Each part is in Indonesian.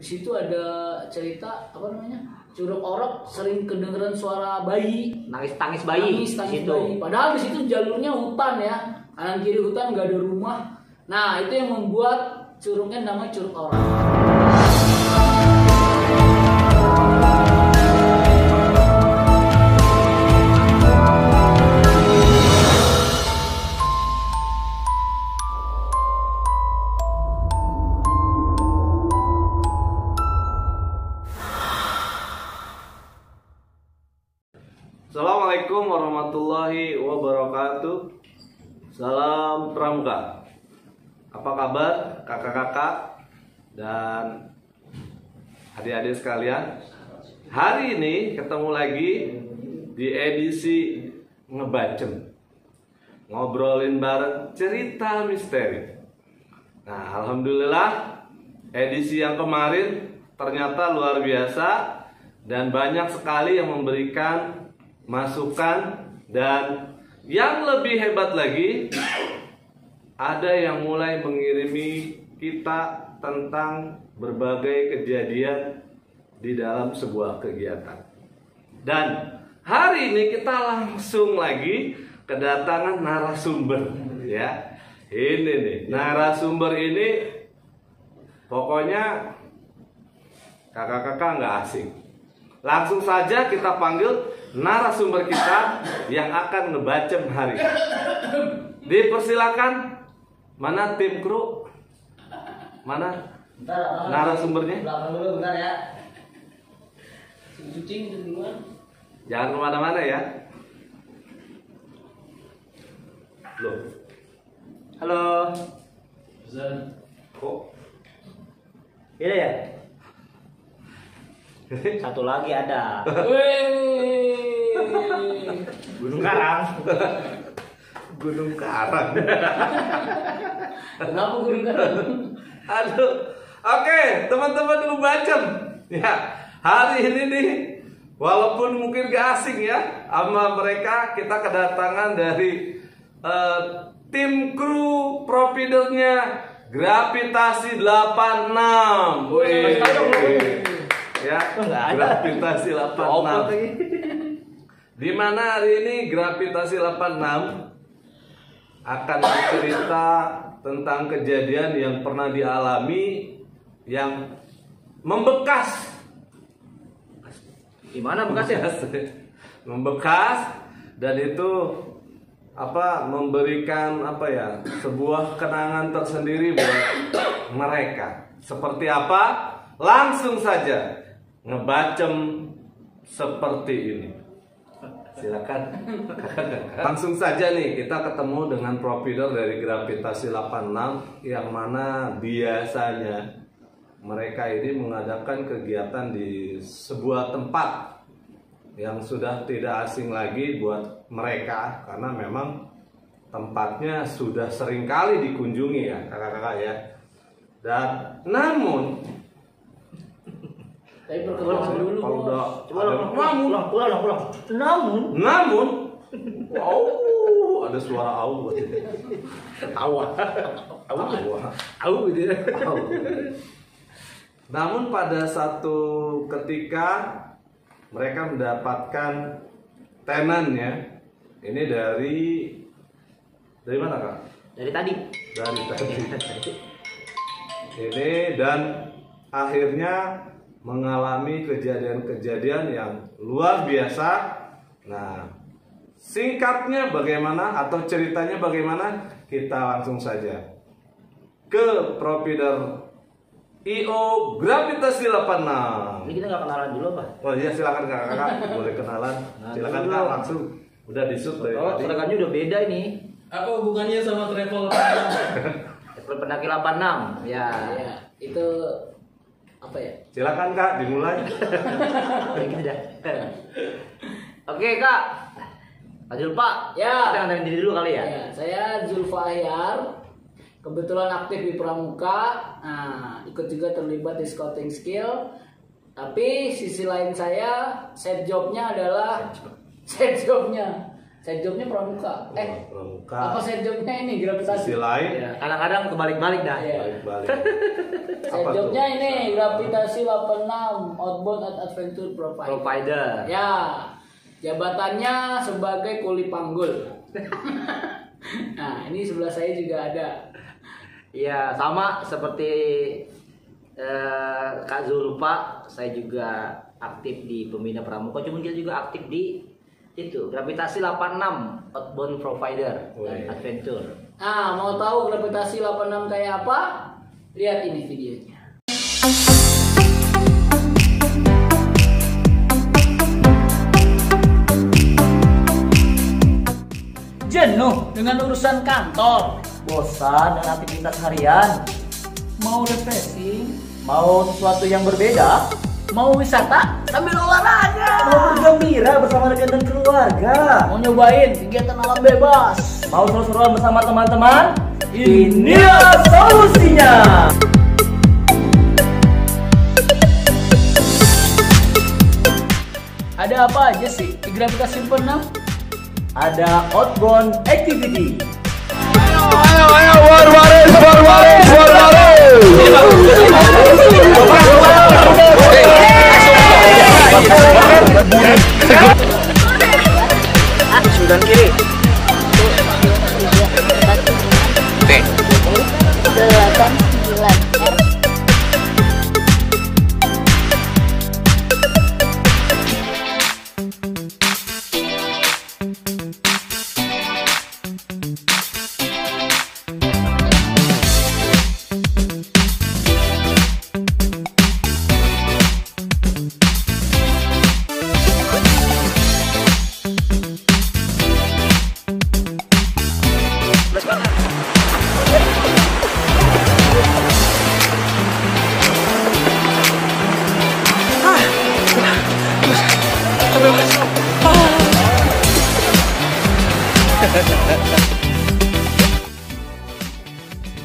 Di situ ada cerita apa namanya? Curug Orok sering kedengeran suara bayi, Nangis bayi. nangis bayi. Padahal di situ jalurnya hutan ya, kanan kiri hutan, nggak ada rumah. Nah itu yang membuat curugnya namanya Curug Orok. Assalamualaikum warahmatullahi wabarakatuh. Salam Pramuka. Apa kabar kakak-kakak dan adik-adik sekalian? Hari ini ketemu lagi di edisi Ngebacem, ngobrolin bareng cerita misteri. Nah, alhamdulillah edisi yang kemarin ternyata luar biasa dan banyak sekali yang memberikan masukan, dan yang lebih hebat lagi ada yang mulai mengirimi kita tentang berbagai kejadian di dalam sebuah kegiatan. Dan hari ini kita langsung lagi kedatangan narasumber ya. Ini nih, narasumber ini pokoknya kakak-kakak nggak asing. Langsung saja kita panggil narasumber kita yang akan ngebacem hari ini. Dipersilakan. Mana tim kru? Mana narasumbernya? Belakang dulu bentar ya. Cucing duluan. Jangan kemana-mana ya. Loh. Halo. Kok? Ini ya. Satu lagi ada. Gunung Karang. Gunung Karang. Kenapa Gunung Karang? Aduh. Oke, teman-teman Ngebacem. Ya, hari ini nih walaupun mungkin gak asing ya sama mereka, kita kedatangan dari tim kru providernya Gravitasi 86. Wih. Ya, Gravitasi 86. Di mana hari ini Gravitasi 86 akan bercerita tentang kejadian yang pernah dialami yang membekas. Gimana bekasnya? Membekas, dan itu memberikan sebuah kenangan tersendiri buat mereka. Seperti apa? Langsung saja Ngebacem seperti ini. Silakan. Langsung saja nih kita ketemu dengan provider dari Gravitasi 86 yang mana biasanya mereka ini mengadakan kegiatan di sebuah tempat yang sudah tidak asing lagi buat mereka, karena memang tempatnya sudah sering kali dikunjungi ya kakak-kakak ya. Dan namun Tapi perkenalan dulu. kalau udah Pulang. namun wow, ada suara au gitu. Au gitu ya. Namun pada satu ketika mereka mendapatkan tenannya ini dari mana kak? Dari tadi. Dari tadi. Ini dan akhirnya mengalami kejadian-kejadian yang luar biasa. Nah, singkatnya bagaimana atau ceritanya bagaimana? Kita langsung saja ke provider IO Gravitasi 86. Ini kita nggak kenalan dulu apa? Oh iya, silakan kakak-kakak, boleh kenalan. Silakan kak, langsung. Udah di-shoot dari Oh, tadi. seragamnya udah beda ini. Apa hubungannya sama travel? Travel Pendaki 86. Ya. Ya, itu apa ya? Silakan kak, dimulai. Kayak gitu dah. Oke, Kak. Pak Julfa. Ya. Kita kenalin diri dulu kali ya. Ya, saya Zulfa Ahyar. Kebetulan aktif di Pramuka. Nah, ikut juga terlibat di scouting skill. Tapi sisi lain saya set jobnya Side jobnya pramuka. Pramuka. Apa side jobnya ini gravitasi? Sisi lain Ya, kadang-kadang kebalik-balik dah. Iya. balik-balik. Side jobnya ini gravitasi 86 outbound adventure provider. Provider. Ya, jabatannya sebagai kuli panggul. Nah, ini sebelah saya juga ada. Iya, sama seperti Kak Zul Pak, saya juga aktif di Pembina Pramuka, cuma kita juga aktif di itu gravitasi 86 outbound provider dan adventure. Nah, mau tahu gravitasi 86 kayak apa? Lihat ini videonya. Jenuh dengan urusan kantor, Bosan dengan aktivitas harian? mau refreshing, Mau sesuatu yang berbeda? mau wisata sambil olahraga, Mau bergembira bersama rekan dan keluarga? mau nyobain kegiatan alam bebas. Mau seru-seruan bersama teman-teman? Ini solusinya! Ada apa aja sih di gravitasi 86? Ada outbound activity. Sudah kiri.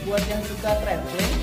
Buat yang suka traveling,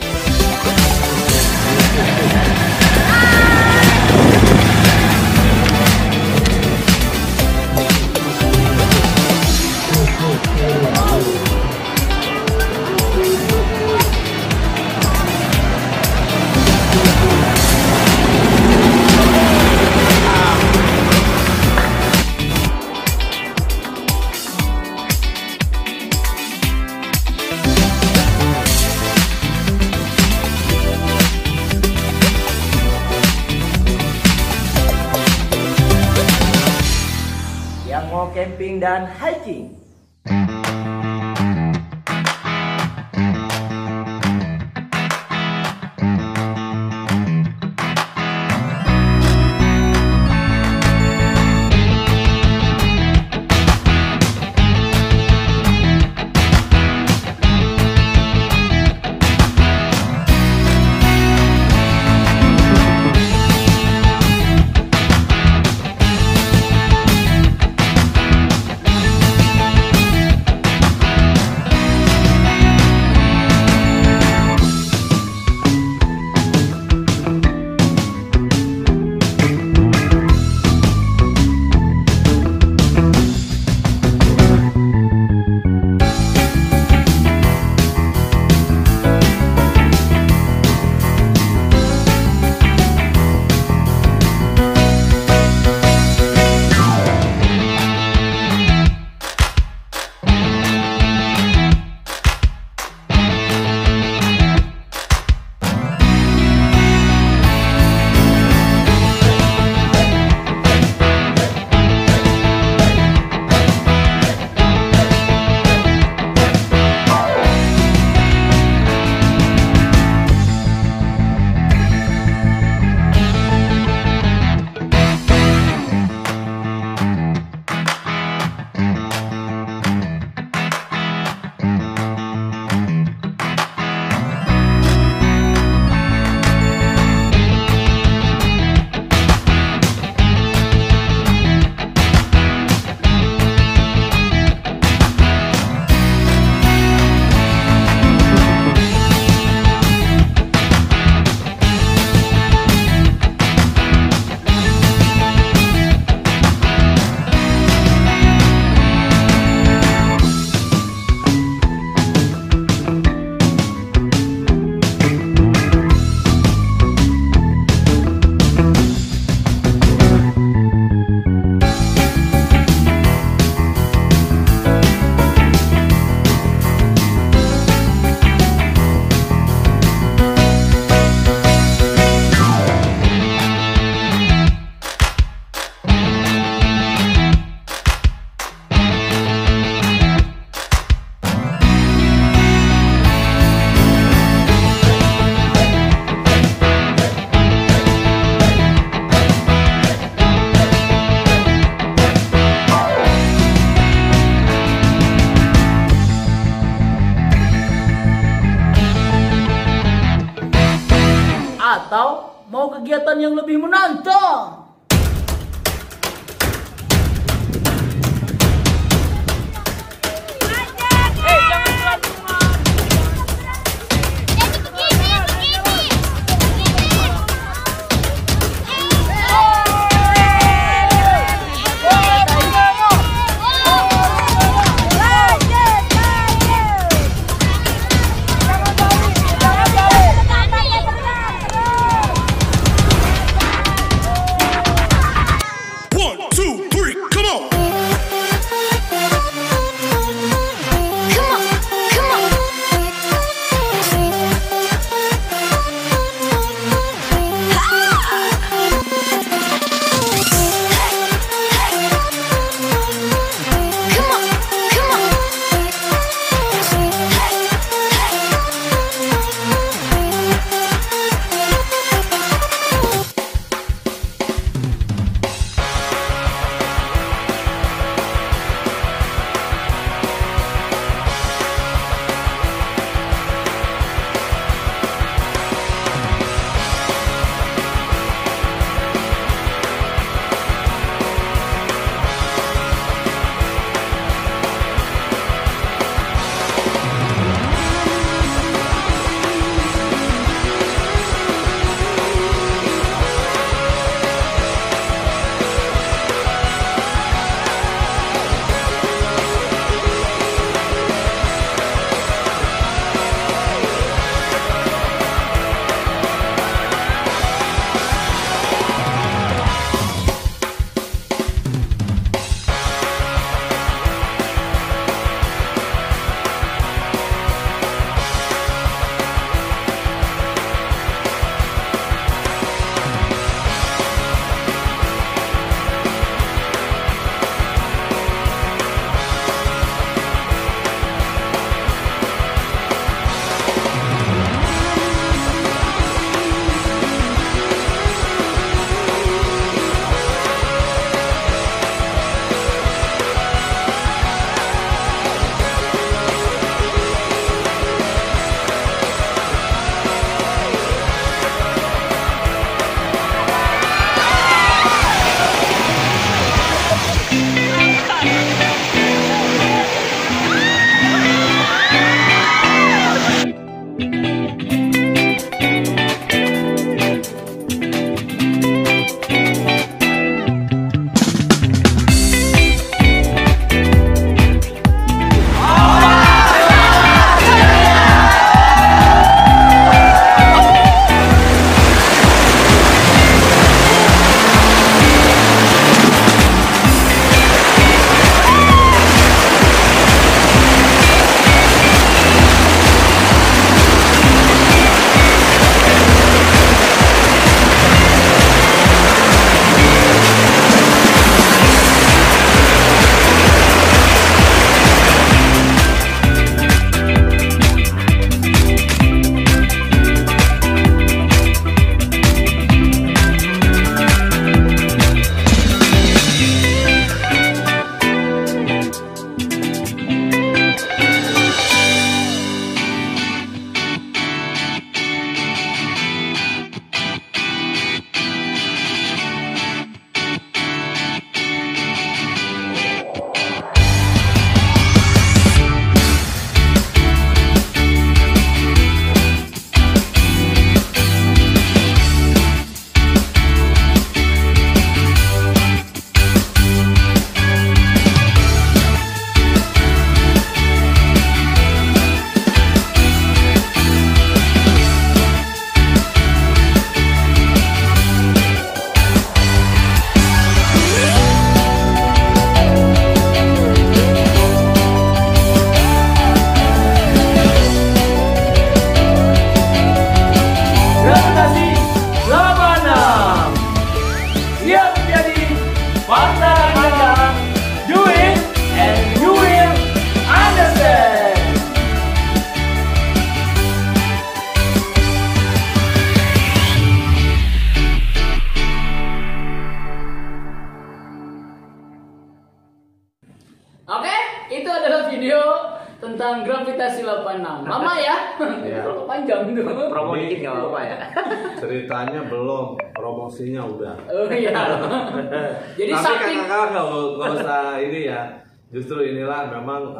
Yang mau camping dan hiking? mau kegiatan yang lebih menantang? tentang gravitasi 86. Lama ya? Iya. Panjang tuh. Promo dikit nggak apa-apa ya. Ceritanya belum, promosinya udah. Oh iya. Jadi Tapi saking kakak nggak usah ini ya. Justru inilah memang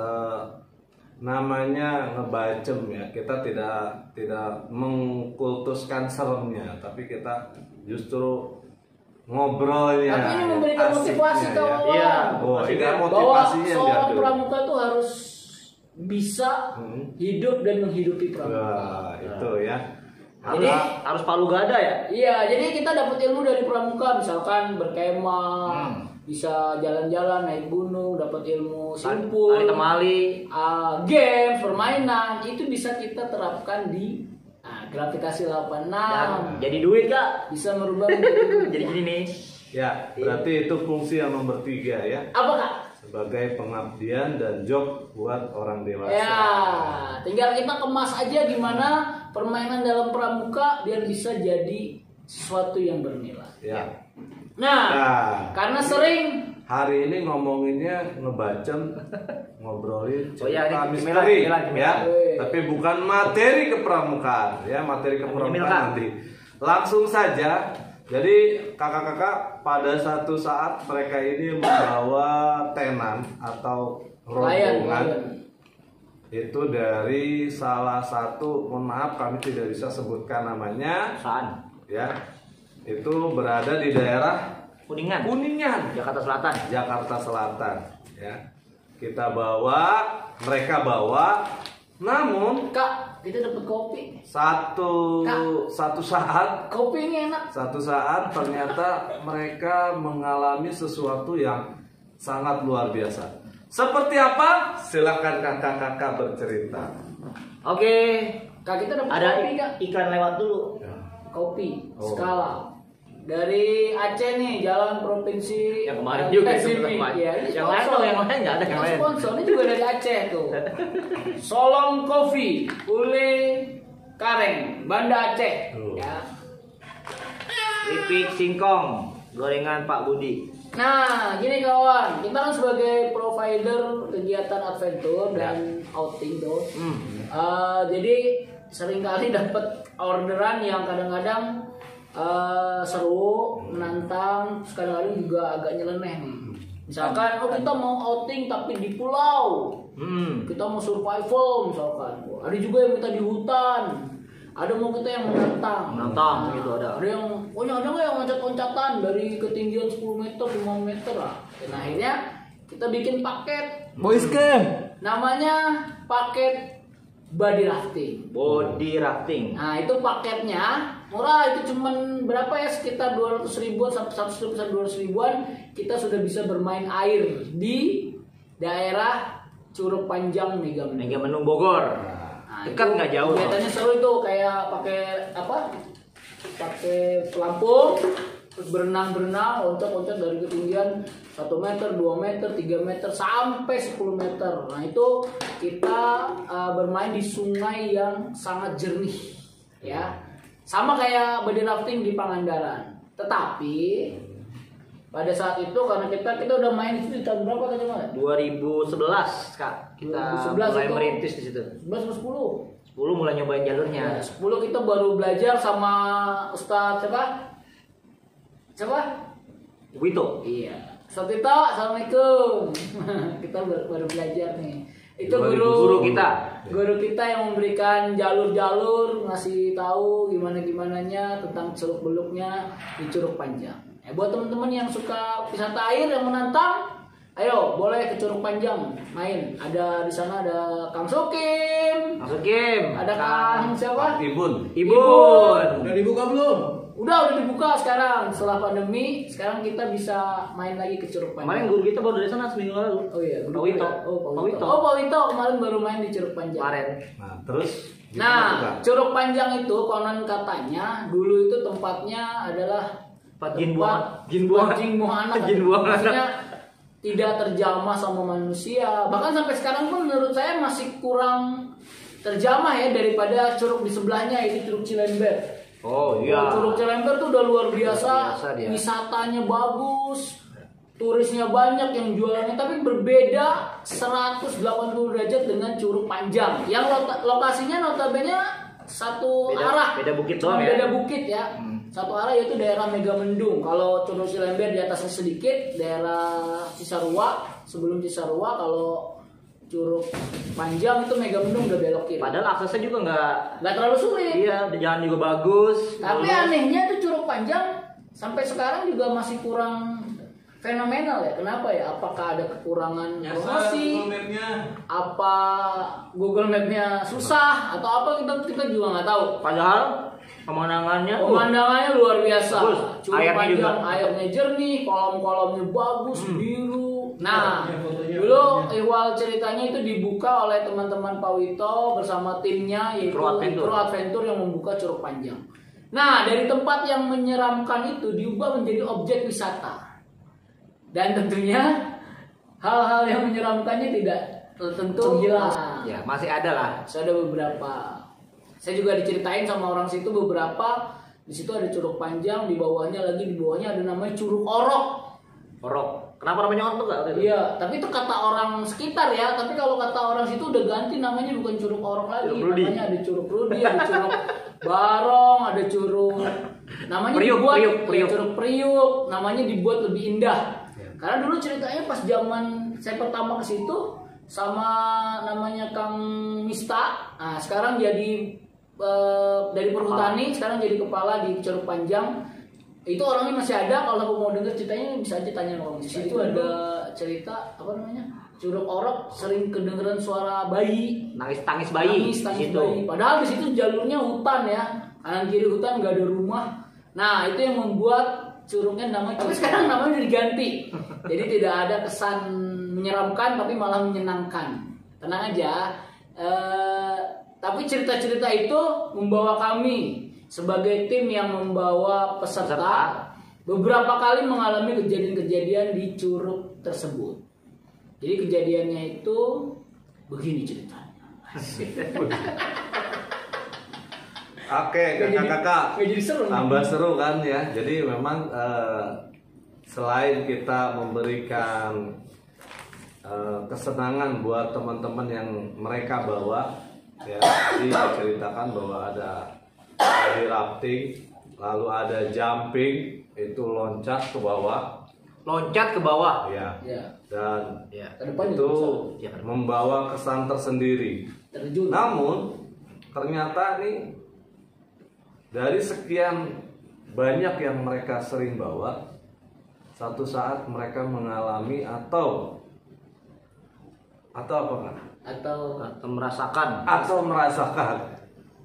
namanya ngebacem ya. Kita tidak mengkultuskan seremnya, tapi kita justru ngobrolnya. tapi ini memberikan asiknya motivasi ya. kawan. Iya. Oh, ini Bahwa motivasinya yang seorang diambil. pramuka tuh harus bisa hidup dan menghidupi pramuka. Wah, itu ya. Jadi Harus palu gada ya. iya, jadi kita dapat ilmu dari pramuka, misalkan berkemah, bisa jalan-jalan naik gunung, dapat ilmu simpul, Tali temali. games, permainan, itu bisa kita terapkan di gravitasi 86. Dan jadi duit kak. Bisa merubah menjadi Jadi gini nih. Ya, berarti itu fungsi yang nomor 3 ya. apa kak? Sebagai pengabdian dan job buat orang dewasa. Ya, tinggal kita kemas aja gimana permainan dalam pramuka biar bisa jadi sesuatu yang bernilai. Ya. Nah, Nah, karena sering hari ini ngomonginnya ngebacem, ngobrolin Oh iya, cerita ini misteri cemilan. ya. Tapi bukan materi kepramukaan ya, materi kepramukaan Menyemilkan. nanti. Langsung saja. Jadi kakak-kakak pada satu saat mereka ini membawa tenan atau Klien. rombongan itu dari salah satu, mohon maaf kami tidak bisa sebutkan namanya Saan. ya. Itu berada di daerah Kuningan. Kuningan, Jakarta Selatan. Jakarta Selatan ya. Kita bawa, mereka bawa, namun Kak, kita dapat kopi. satu saat Kopi ini enak. ternyata mereka mengalami sesuatu yang sangat luar biasa. Seperti apa? Silakan kakak-kakak bercerita. Oke. Kak, kita dapat Ada kopi kak. iklan lewat dulu. Kopi Oh. skala dari Aceh nih, jalan provinsi Yang kemarin juga sini. sempat. Ya, ini Yang lain sponsor. dong, yang lain nggak ada yang Ini lain. Sponsor ini juga dari Aceh tuh. Solong Coffee, Ule Kareng, Banda Aceh. Tuh. Ya. Keripik singkong, gorengan Pak Budi. Nah, gini kawan, kita kan sebagai provider kegiatan adventure dan outing tuh. Jadi seringkali dapat orderan yang kadang-kadang seru, menantang, terus kadang-kadang juga agak nyeleneh nih. Misalkan, oh kita mau outing tapi di pulau, kita mau survival misalkan. Ada juga yang minta di hutan, ada mau kita yang menantang. Menantang gitu ada. Ada yang, pokoknya ada nggak yang loncat-loncatan dari ketinggian 10 meter, 5 meter lah. Dan akhirnya kita bikin paket, Boys camp. namanya paket body rafting. Body rafting. Nah itu paketnya murah, itu cuman berapa ya, sekitar 200 ribuan sampai 200 ribuan kita sudah bisa bermain air di daerah Curug Panjang Mega Menu Bogor. Nah, Dekat itu nggak jauh. Kelihatannya seru itu, kayak pakai apa? Pakai pelampung, terus berenang, loncat dari ketinggian 1 meter, 2 meter, 3 meter sampai 10 meter. Nah, itu kita bermain di sungai yang sangat jernih ya. Sama kayak body rafting di Pangandaran. Tetapi pada saat itu karena kita udah main itu di tahun berapa tadi Mas? 2011 Kak. Kita 2011 mulai itu. merintis di situ. 11 atau 10? 10 mulai nyobain jalurnya. Ya, 10 kita baru belajar sama Ustadz siapa? Wito. Iya. Ustadz Tito, assalamualaikum. Kita baru belajar nih. Itu Guru kita. Guru kita yang memberikan jalur-jalur, ngasih tahu gimana-gimananya tentang Curug Beluknya di Curug Panjang. Buat teman-teman yang suka wisata air yang menantang, ayo boleh ke Curug Panjang main. Ada di sana ada Kang Sokim, Masukin. ada Kang siapa? Ibun. Ibun. Udah dibuka belum? Udah dibuka sekarang setelah pandemi. Sekarang kita bisa main lagi ke Curug Panjang. Kemarin guru kita baru dari sana seminggu lalu. Oh iya, Pak Wito. Pak Wito. Oh, Pak Wito kemarin baru main di Curug Panjang. Kemarin. Nah, terus gimana tuh, Nah, Kak? Curug Panjang itu konon katanya dulu itu tempatnya adalah Jin tempat buang anak. Jin buang anak. Maksudnya tidak terjamah sama manusia. Bahkan sampai sekarang pun menurut saya masih kurang terjamah ya daripada curug di sebelahnya, itu Curug Cilember. Oh iya. Curug Cilember tuh udah luar biasa, Luar biasa dia. wisatanya bagus. turisnya banyak, yang jualannya, tapi berbeda 180 derajat dengan Curug Panjang yang lokasinya notabene satu arah. Beda bukit doang ya. Beda bukit ya. Satu arah yaitu daerah Megamendung. Kalau Curug Cilember di atasnya sedikit, daerah Cisarua, sebelum Cisarua. Kalau Curug Panjang itu Megamendung udah belok kiri. Padahal aksesnya juga nggak terlalu sulit. Iya, jalan juga bagus. Tapi anehnya tuh Curug Panjang sampai sekarang juga masih kurang fenomenal ya. Kenapa ya? Apakah ada kekurangan promosi? Apa Google Map-nya susah atau apa, kita juga nggak tahu. Padahal pemandangannya luar biasa. Curug airnya Panjang, juga airnya jernih, kolam-kolamnya bagus, biru. Nah, dulu Iwal ceritanya itu dibuka oleh teman-teman Pak Wito bersama timnya, yaitu Pro Adventure yang membuka Curug Panjang. Nah, dari tempat yang menyeramkan itu diubah menjadi objek wisata. Dan tentunya hal-hal yang menyeramkannya tidak tentu hilang. Ya, masih ada lah. Saya ada beberapa. Saya juga diceritain sama orang situ beberapa. Di situ ada Curug Panjang, di bawahnya ada namanya Curug Orok. Orok. Kenapa namanya Orok tuh enggak? Iya, tapi itu kata orang sekitar ya. Tapi kalau kata orang situ udah ganti namanya, bukan Curug Orok lagi. Namanya ada Curug Rudi, ada Curug Barong, ada Curug namanya Curug Priuk. Namanya dibuat lebih indah. Karena dulu ceritanya pas zaman saya pertama ke situ sama namanya Kang Mista. Nah, sekarang jadi dari perhutani, sekarang jadi kepala di Curug Panjang. Itu orangnya masih ada. Kalau aku mau denger ceritanya bisa aja tanya sama Mista. Itu ada cerita apa namanya? Curug Orok sering kedengeran suara bayi, tangis bayi. Bayi. Padahal di situ jalurnya hutan ya. Kanan kiri hutan, nggak ada rumah. Nah, itu yang membuat curugnya namanya. Tapi sekarang namanya udah diganti. Jadi tidak ada kesan menyeramkan, tapi malah menyenangkan. Tenang aja. Tapi cerita-cerita itu membawa kami sebagai tim yang membawa peserta beberapa kali mengalami kejadian-kejadian di curug tersebut. Jadi kejadiannya itu begini ceritanya. Oke, kakak-kakak, jadi seru. Tambah seru kan ya. Jadi memang selain kita memberikan kesenangan buat teman-teman yang mereka bawa, ya, jadi diceritakan bahwa ada rafting, lalu ada jumping, itu loncat ke bawah, ya. Dan itu membawa kesan tersendiri. Namun ternyata nih dari sekian banyak yang mereka sering bawa, satu saat mereka mengalami atau apa kan? Atau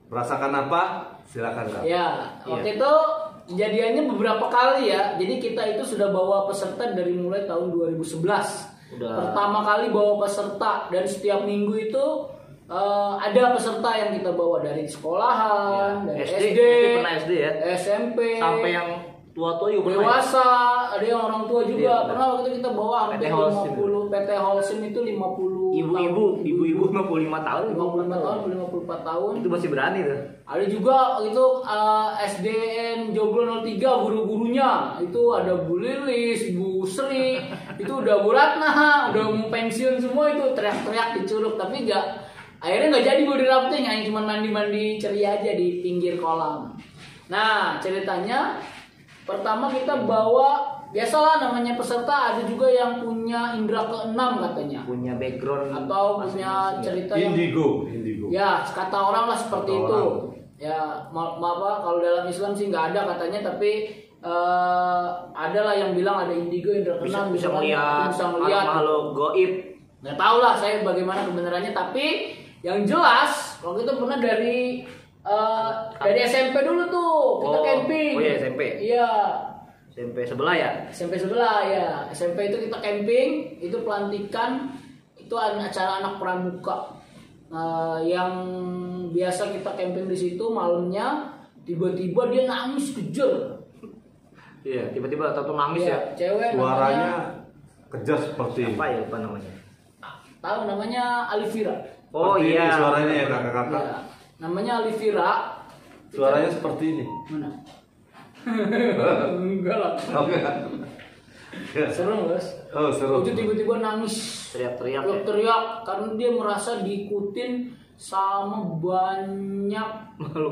merasakan apa? Silakan Kak. Ya, waktu itu kejadiannya beberapa kali ya. Jadi kita itu sudah bawa peserta dari mulai tahun 2011. Pertama kali bawa peserta, dan setiap minggu itu ada peserta yang kita bawa dari sekolahan, dari SD, pernah SD ya, SMP, sampai yang tua-tua juga dewasa, ada yang orang tua juga. Iya, pernah waktu itu kita bawa hampir 50 PT Holcim itu 50 ibu-ibu 55 tahun, 54 tahun. Itu masih berani tuh. Ada juga itu SDN Joglo 03 guru-gurunya. Itu ada Bu Lilis, Bu Sri, itu udah Bu Ratna, udah mau pensiun semua, itu teriak-teriak di curug, tapi akhirnya nggak jadi body rafting, hanya cuma mandi-mandi ceria aja di pinggir kolam. Nah, ceritanya pertama kita bawa, biasalah namanya peserta, ada juga yang punya indera keenam katanya, punya background atau punya cerita indigo. Ya, kata orang lah seperti itu. Ya, maaf kalau dalam Islam sih nggak ada katanya, tapi adalah yang bilang ada indigo, indera keenam, bisa melihat makhluk goib. Nggak tahu lah saya bagaimana kebenarannya, tapi yang jelas waktu itu pernah dari SMP dulu tuh kita camping. Oh iya, SMP. Iya. SMP sebelah ya? SMP sebelah ya. SMP itu kita camping, itu pelantikan, itu acara anak pramuka. Yang biasa kita camping di situ malamnya, tiba-tiba dia nangis kejer. Iya, tiba-tiba tahu nangis ya. Cewek suaranya kejer seperti apa ya, lupa namanya. Tahu namanya Alivira. Oh seperti iya. Suaranya ya kakak-kakak. Ya, namanya Alivira. Suaranya seperti ini. Mana? Enggak lah. Serem bos. Oh, seru. Itu tiba-tiba nangis, Teriak-teriak ya. teriak karena dia merasa diikutin sama banyak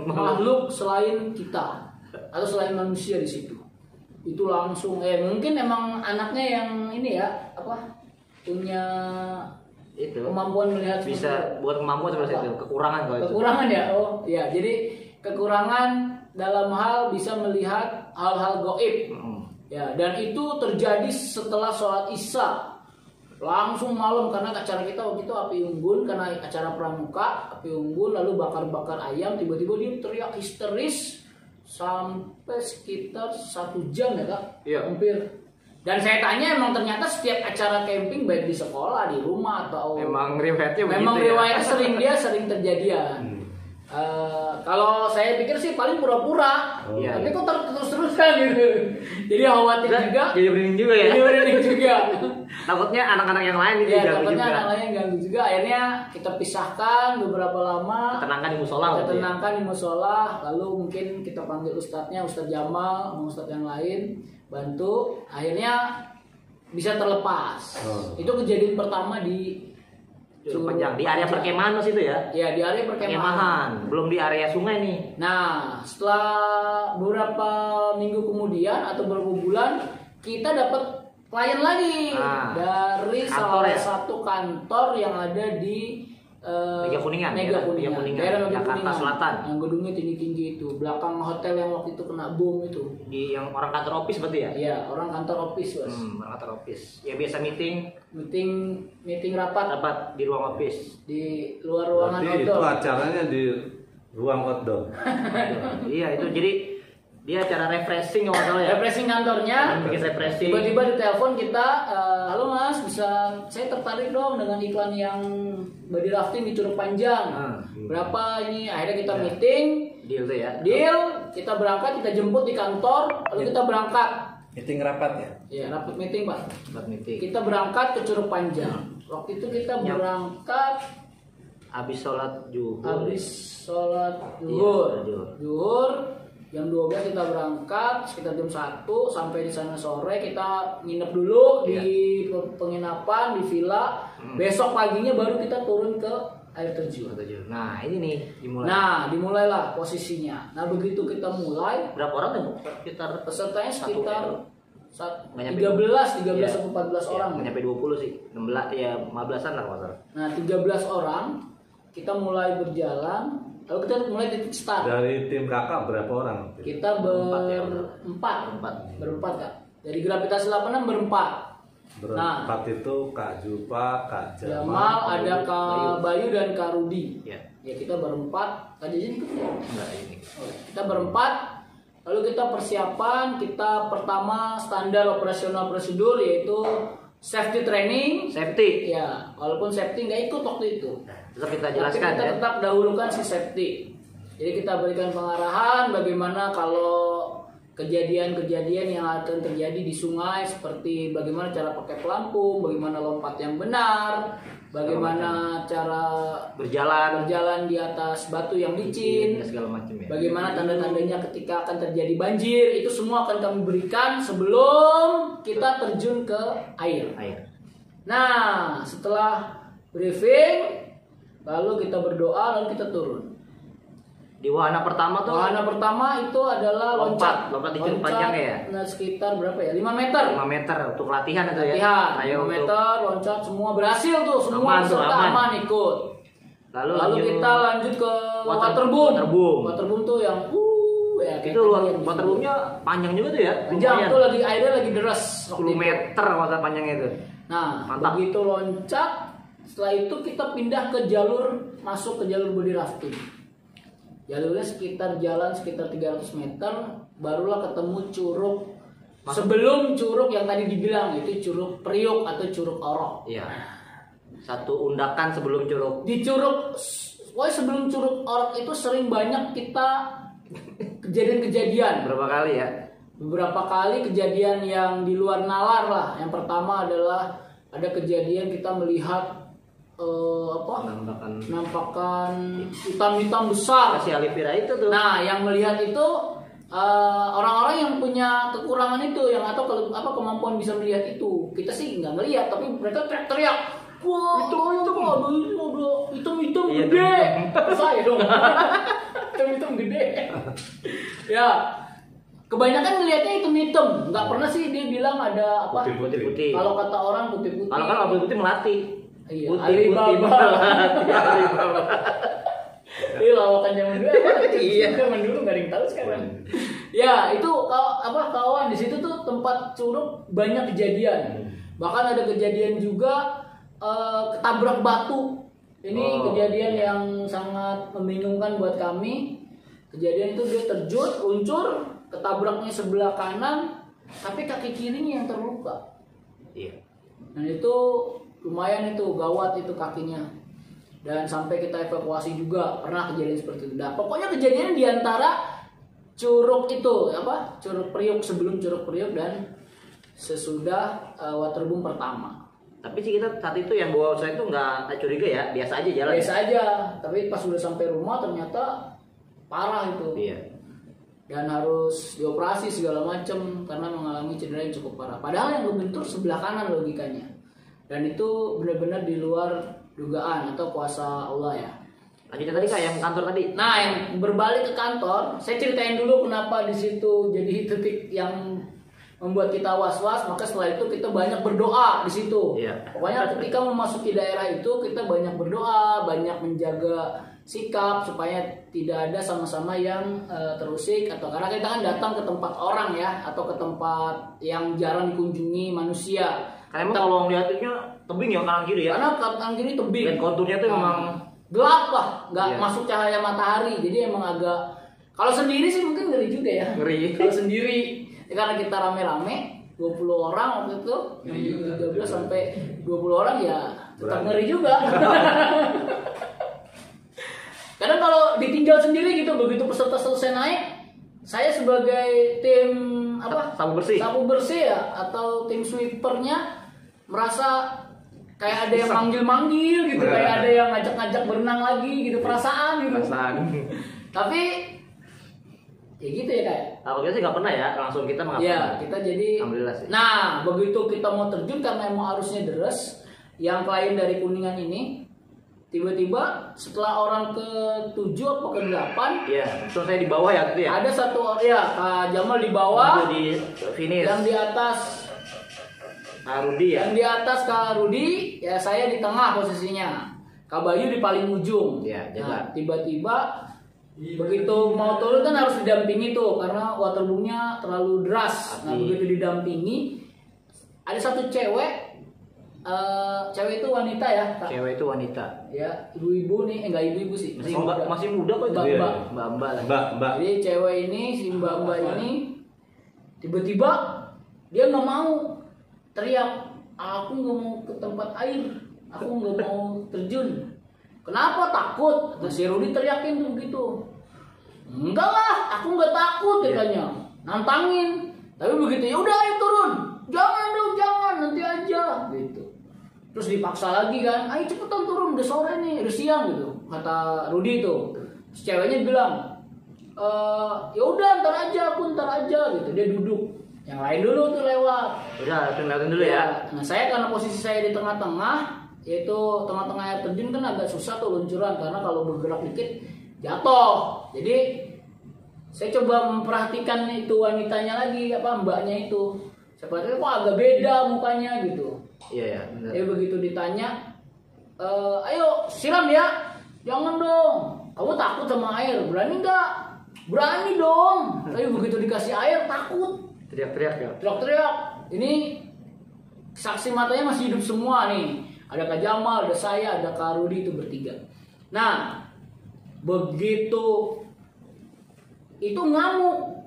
makhluk selain kita atau selain manusia di situ. Itu langsung mungkin emang anaknya yang ini ya punya Itu kemampuan melihat bisa buat kemampuan seperti itu, kekurangan kalau itu. kekurangan ya. Oh ya, jadi kekurangan dalam hal bisa melihat hal-hal gaib. Ya, dan itu terjadi setelah sholat Isya. Langsung malam karena acara kita waktu itu api unggun, karena acara pramuka api unggun, lalu bakar-bakar ayam, tiba-tiba dia teriak histeris sampai sekitar 1 jam ya Kak. Iya. Hampir. Dan saya tanya emang ternyata setiap acara camping baik di sekolah, di rumah atau Memang riwayatnya begitu. memang ya. riwayatnya sering terjadian. Kalau saya pikir sih paling pura-pura, Iya, tapi kok terus-terusan gitu. Jadi khawatir juga. Jadi merinding juga ya. Jadi merinding juga. Takutnya anak-anak yang lain itu Ya, ganggu takutnya juga. anak lain ganggu juga. Akhirnya kita pisahkan beberapa lama. Tenangkan di musola. Kita gitu ya. tenangkan di musola, lalu mungkin kita panggil ustadznya, Ustadz Jamal, sama ustadz yang lain bantu. Akhirnya bisa terlepas. Itu kejadian pertama di Curug Panjang di area perkemahan Mas itu ya. Ya, di area perkemahan. Belum di area sungai nih. Nah, setelah beberapa minggu kemudian atau beberapa bulan kita dapat klien lagi dari kantor salah ya? satu kantor yang ada di Mega Kuningan, Mega Mega Kuningan, Kuningan, daerah Mega Jakarta Kuningan, Selatan. yang gedungnya tinggi-tinggi itu, belakang hotel yang waktu itu kena bom itu. Di yang orang kantor office berarti ya? Iya, orang kantor office bos. Orang kantor office. Ya biasa meeting rapat di ruang office. di luar ruangan Berarti itu outdoor. acaranya di ruang outdoor. Iya itu jadi dia acara refreshing kalau nggak salah ya. Refreshing kantornya. Bikin refreshing. Tiba-tiba di telepon kita, halo mas, saya tertarik dong dengan iklan yang body rafting di Curug Panjang. Berapa ini? Akhirnya kita meeting, Deal tuh ya. deal, kita berangkat, kita jemput di kantor, lalu kita berangkat. Meeting rapat ya? Ya, rapat meeting pak. Buat meeting. Kita berangkat ke Curug Panjang. Waktu itu kita berangkat Habis sholat zuhur. habis sholat Iya, zuhur. Jam 12 kita berangkat, sekitar jam 1 sampai di sana sore. Kita nginep dulu di penginapan di villa. Besok paginya baru kita turun ke air terjun. Nah ini nih dimulai. Nah, dimulailah posisinya. Nah, begitu kita mulai, Berapa orang tuh? Sekitar pesertanya sekitar Nggak 13 Iya. sampai 14 orang. Nggak nyampe 20 sih. 16 ya 15-an lah kalau salah. Nah, 13 orang kita mulai berjalan. Lalu kita mulai titik start. Dari tim kakak berapa orang? Kita berempat Kak. Dari Gravitasi 86 berempat. Berempat itu Kak Jupa, Kak Jamal, ada Kak Bayu dan Kak Rudi. Ya. Ya, kita berempat. Kak Jajan ikut ya? Enggak ini. Kita berempat. Lalu kita persiapan. Kita pertama standar operasional prosedur yaitu safety training. Safety. Ya, walaupun safety nggak ikut waktu itu. Tetap kita Tapi jelaskan kita ya. tetap dahulukan si safety. Jadi kita berikan pengarahan bagaimana kalau kejadian-kejadian yang akan terjadi di sungai, seperti bagaimana cara pakai pelampung, bagaimana lompat yang benar, bagaimana cara berjalan di atas batu yang licin, segala macam ya. bagaimana tanda-tandanya ketika akan terjadi banjir. Itu semua akan kami berikan sebelum kita terjun ke air. Nah, setelah briefing, lalu kita berdoa, lalu kita turun. Di wahana pertama tuh. Wahana pertama itu adalah loncat di Curug Panjang ya. Nah, sekitar berapa ya? 5 meter. 5 meter untuk latihan itu ya. Latihan. 5 Ayo meter loncat, semua berhasil tuh, semua Aman tuh, peserta aman. aman ikut. Lalu kita lanjut ke waterboom. Waterboom tuh yang ya itu waterboomnya panjang juga tuh ya. panjang tuh, lagi airnya lagi deras 10 meter water panjangnya itu. Nah, mantap. begitu loncat, setelah itu kita pindah ke masuk ke jalur body rafting. Jalurnya jalan sekitar 300 meter, barulah ketemu curug. Sebelum curug yang tadi dibilang itu Curug Priuk atau Curug Orok. Iya. Satu undakan sebelum curug. Di curug, sebelum Curug Orok itu sering banyak kita kejadian-kejadian. Berapa kali ya? Beberapa kali kejadian yang di luar nalar lah. Yang pertama adalah ada kejadian kita melihat nampakan hitam-hitam besar. Si Alifira itu tuh. Nah, yang melihat itu orang-orang yang punya kekurangan itu, yang atau kemampuan bisa melihat itu. Kita sih nggak ngelihat, tapi mereka teriak-teriak, wah itu gede. Saya dong, itu gede. Ya, kebanyakan ngelihatnya hitam, nggak pernah sih dia bilang ada apa? Putih. Kalau kata orang putih. Kalau kan putih melati. Iya, Alibaba. Ini lawakan zaman dulu. Iya. Zaman dulu nggak ada yang tahu sekarang. Ya itu kawan di situ tuh tempat curug banyak kejadian. Bahkan ada kejadian juga ketabrak batu. Ini kejadian yang sangat membingungkan buat kami. Kejadian itu dia terjun, luncur, ketabraknya sebelah kanan, tapi kaki kirinya yang terluka. Iya. Dan itu lumayan itu gawat itu kakinya. Dan sampai kita evakuasi juga pernah kejadian seperti itu. Nah, pokoknya kejadian di antara curug itu Curug Priuk, sebelum Curug Priuk dan sesudah waterboom pertama. Tapi sih kita saat itu yang bawa saya itu nggak curiga ya, biasa aja jalan. Biasa aja, tapi pas udah sampai rumah ternyata parah itu. Iya. Dan harus dioperasi segala macam karena mengalami cedera yang cukup parah. Padahal yang ngebentur sebelah kanan logikanya. Dan itu benar-benar di luar dugaan atau kuasa Allah ya. Lanjutnya tadi Kak yang kantor tadi. Nah, yang berbalik ke kantor, saya ceritain dulu kenapa di situ jadi titik yang membuat kita was-was. Maka setelah itu kita banyak berdoa di situ. Iya. Pokoknya ketika memasuki daerah itu kita banyak berdoa, banyak menjaga sikap supaya tidak ada sama-sama yang terusik, atau karena kita kan datang ke tempat orang ya, atau ke tempat yang jarang dikunjungi manusia. Karena emang kalau ngeliatinnya tebing ya kanan kiri ya. Karena kanan kiri tebing. Dan konturnya tuh memang gelap lah, nggak Iya. masuk cahaya matahari, jadi emang agak. Kalau sendiri sih mungkin ngeri juga ya. Ngeri. Kalau sendiri, ya karena kita rame-rame, 20 orang waktu itu, 13 sampai 20 orang ya tetap ngeri juga. Karena kalau ditinggal sendiri gitu, begitu peserta selesai naik, saya sebagai tim sapu bersih ya, atau tim sweepernya merasa kayak ada yang manggil-manggil gitu, kayak ada yang ngajak-ngajak berenang lagi gitu, perasaan gitu. Tapi ya gitu ya kayak. Aku kira sih nggak pernah ya, langsung kita mengapa? Ya kita jadi. Alhamdulillah sih. Nah begitu kita mau terjun karena emang arusnya deras, yang klien dari Kuningan ini tiba-tiba setelah orang ke-7 apa ke-8, Iya, terus saya di bawah ya, gitu ya. ada satu orang ya, Kak Jamal di bawah, Itu di finish. yang di atas Rudi ya. yang di atas Kak Rudi, ya saya di tengah posisinya. Kak Bayu di paling ujung. Iya, Nah, tiba-tiba begitu mau turun kan harus didampingi tuh karena waterboomnya terlalu deras. Nah, begitu didampingi ada satu cewek cewek itu wanita ya, Kak. Cewek itu wanita. Ya, ibu-ibu nih, enggak ibu-ibu sih. Masih muda kok itu. Mbak. Jadi cewek ini, si mbak ini tiba-tiba dia nggak mau teriak, aku nggak mau ke tempat air, aku nggak mau terjun. Kenapa? Takut. Nah, si Rudi teriakin tuh begitu. Enggak lah, aku nggak takut katanya. Nantangin. Tapi begitu ya udah ayo turun. Jangan dong, jangan, nanti aja gitu. Terus dipaksa lagi kan, ayo cepetan turun, udah sore nih, udah siang gitu, kata Rudi itu. Terus ceweknya bilang, ya udah ntar aja gitu. Dia duduk, yang lain dulu tuh lewat. Udah, lewatin dulu ya. Nah saya karena posisi saya di tengah-tengah, yaitu tengah-tengah air terjun kan agak susah tuh luncuran karena kalau bergerak dikit jatuh. Jadi saya coba memperhatikan itu wanitanya lagi, mbaknya itu. Siapa tahu kok agak beda mukanya gitu. Iya, benar. Jadi begitu ditanya, ayo siram ya, jangan dong. Kamu takut sama air, berani nggak? Berani dong. Tapi begitu dikasih air takut. Teriak-teriak ya. Teriak-teriak. Ini saksi matanya masih hidup semua nih. Ada Kak Jamal, ada saya, ada Kak Rudi, itu bertiga. Nah, begitu itu ngamuk,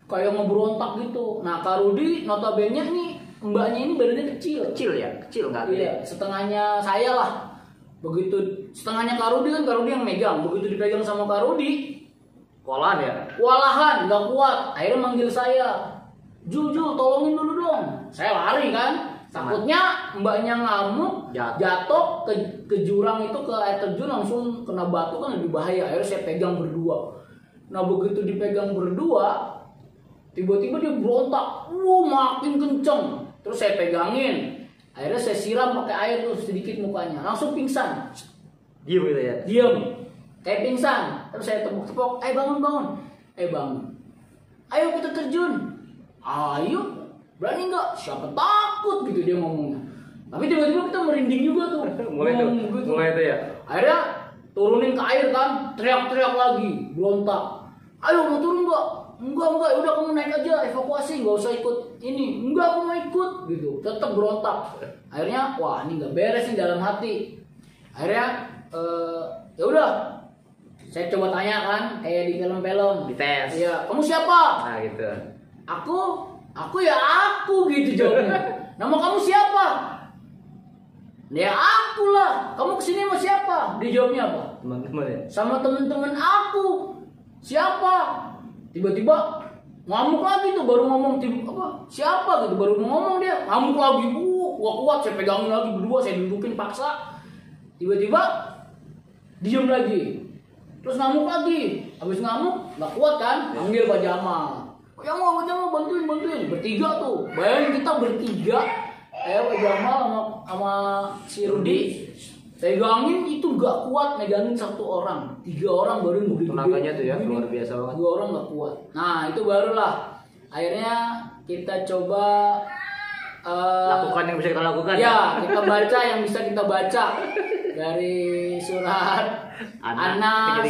kayak ngeberontak gitu. Nah, Kak Rudi notabene nih mbaknya ini badannya kecil. Kecil nggak gede. Iya, setengahnya saya lah. Begitu setengahnya Kak Rudi kan, Kak Rudi yang megang. Begitu dipegang sama Kak Rudi, Kolahan ya. kewalahan, nggak kuat. Akhirnya manggil saya, Jul, tolongin dulu dong. Saya lari kan. Takutnya mbaknya ngamuk, jatuh ke jurang itu, ke air terjun, langsung kena batu kan lebih bahaya. Akhirnya saya pegang berdua. Nah begitu dipegang berdua, tiba-tiba dia berontak, makin kenceng. Terus saya pegangin, akhirnya saya siram pakai air tuh sedikit mukanya, langsung pingsan. Diem gitu ya. Diam, kayak pingsan. Terus saya tepuk-tepuk, bangun. Bangun. Ayo kita terjun. Ayo, berani nggak? Siapa takut gitu dia ngomongnya. Tapi tiba-tiba kita merinding juga tuh. mulai itu ya. Akhirnya turunin ke air kan, teriak-teriak lagi, berontak. Ayo mau turun nggak? Enggak, udah kamu naik aja, evakuasi, nggak usah ikut ini. Enggak, aku mau ikut, gitu. Tetap berontak. Akhirnya, wah ini nggak beres nih dalam hati. Akhirnya, ya udah, saya coba tanya kan, kayak di film-film. Dites. Iya, kamu siapa? Nah gitu. Aku ya aku gitu jawabnya. Nama kamu siapa? Ya aku lah. Kamu kesini sama siapa? Dia jawabnya apa? Teman-teman ya. Sama temen-temen aku. Siapa? Tiba-tiba ngamuk lagi tuh, baru ngomong siapa gitu, baru ngomong dia ngamuk lagi, kuat, saya pegangin lagi berdua, saya dudukin paksa. Tiba-tiba diem lagi, terus ngamuk lagi, habis ngamuk nggak kuat kan, panggil Pak Jamal, bantuin, bertiga tuh, bayangin kita bertiga, Pak Jamal sama si Rudi. Pegangin itu gak kuat, megangin satu orang, 3 orang baru yang gede-gede. Tenaganya tuh ya, luar biasa banget. 2 orang gak kuat. Nah itu barulah akhirnya kita coba lakukan yang bisa kita lakukan. Ya, kita baca yang bisa kita baca dari surat Anas,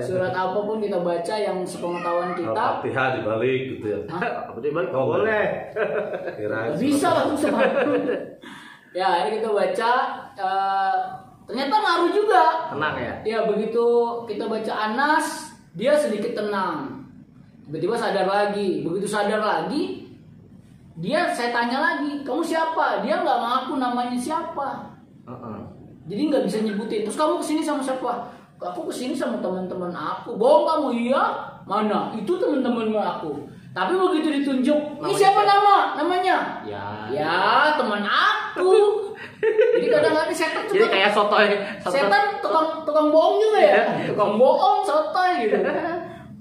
surat apapun kita baca yang sepengetahuan kita. Al-Fatihah dibalik gitu ya. Apa tuh balik? Boleh. Bisa lah, bisa. Ya, akhirnya kita baca. Ternyata ngaruh juga. Tenang ya. Ya begitu kita baca Anas, dia sedikit tenang. Tiba-tiba sadar lagi. Begitu sadar lagi, saya tanya lagi, kamu siapa? Dia nggak ngaku namanya siapa. Jadi nggak bisa nyebutin. Terus kamu kesini sama siapa? Aku kesini sama teman-teman aku. Bohong kamu? Iya. Mana? Itu teman-teman aku. Tapi begitu ditunjuk, ini siapa namanya? Ya teman aku. Jadi kadang-kadang setan juga. Jadi kayak sotoy. Setan tukang bohong juga ya. Tukang bohong, sotoy gitu.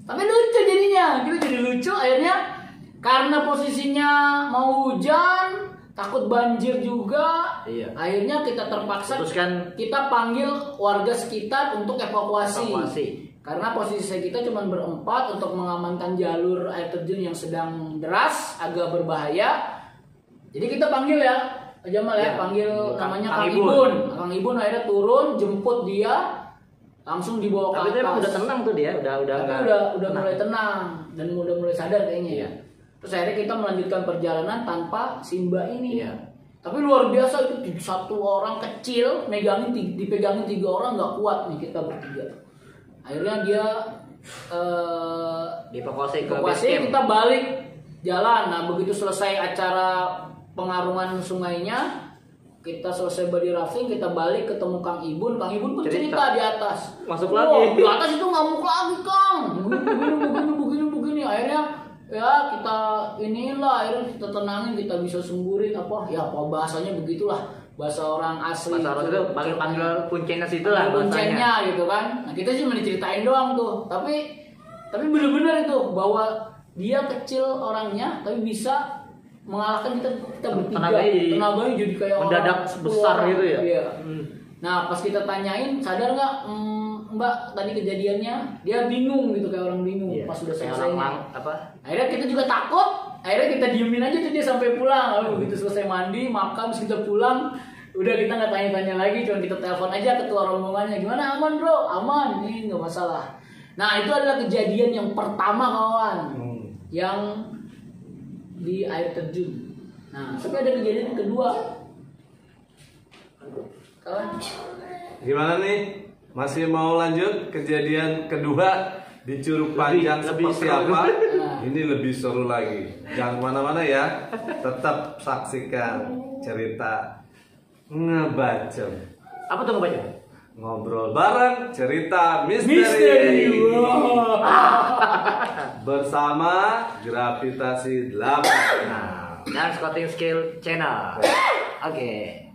Tapi lucu jadinya. Gitu jadi lucu akhirnya karena posisinya mau hujan, takut banjir juga. Iya. Akhirnya kita terpaksa kita panggil warga sekitar untuk evakuasi. Karena posisi kita cuma berempat untuk mengamankan jalur air terjun yang sedang deras, agak berbahaya. Jadi kita panggil ya, Jamal ya, panggil namanya Kang Ibun. Kang Ibun akhirnya turun, jemput dia, langsung dibawa ke atas. Tapi udah tenang tuh dia, udah mulai tenang dan udah mulai sadar kayaknya ya. Terus akhirnya kita melanjutkan perjalanan tanpa Simba ini. Iya. Tapi luar biasa itu, satu orang kecil dipegangin 3 orang nggak kuat nih kita bertiga. Akhirnya dia dievakuasi kita balik jalan. Nah begitu selesai acara pengarungan sungainya, kita selesai body rafting, kita balik ketemu Kang Ibun. Kang Ibun pun cerita di atas. Masuk lagi. Di atas itu ngamuk lagi Kang. Begini. Akhirnya ya kita akhirnya kita tenangin, kita bisa semburin apa bahasanya begitulah. Bahasa orang asli. Bahasa orang itu panggil kuncinya situ lah. Kuncinya gitu kan. Nah kita cuma diceritain doang tuh. Tapi bener-bener itu bahwa dia kecil orangnya, tapi bisa mengalahkan kita bertiga. Tenaganya jadi kayak mendadak besar gitu ya. Iya. Nah pas kita tanyain, sadar nggak Mbak tadi kejadiannya? Dia bingung gitu, kayak orang bingung. Iya, pas sudah selesai. Akhirnya kita juga takut. Akhirnya kita diemin aja tuh dia sampai pulang. Lalu begitu selesai mandi, makan, terus kita pulang. Udah kita nggak tanya-tanya lagi, cuma kita telepon aja ketua rombongannya. Gimana, aman bro? Aman, ini nggak masalah. Nah itu adalah kejadian yang pertama kawan, yang di air terjun. Nah tapi ada kejadian yang kedua. Kawan, gimana nih? Masih mau lanjut kejadian kedua di Curug Panjang seperti apa? Ini lebih seru lagi. Jangan kemana-mana ya. Tetap saksikan cerita Ngebacem. Apa tuh Ngebacem? Ngobrol bareng cerita misteri. Bersama Gravitasi 8 dan Scouting Skill Channel. Oke.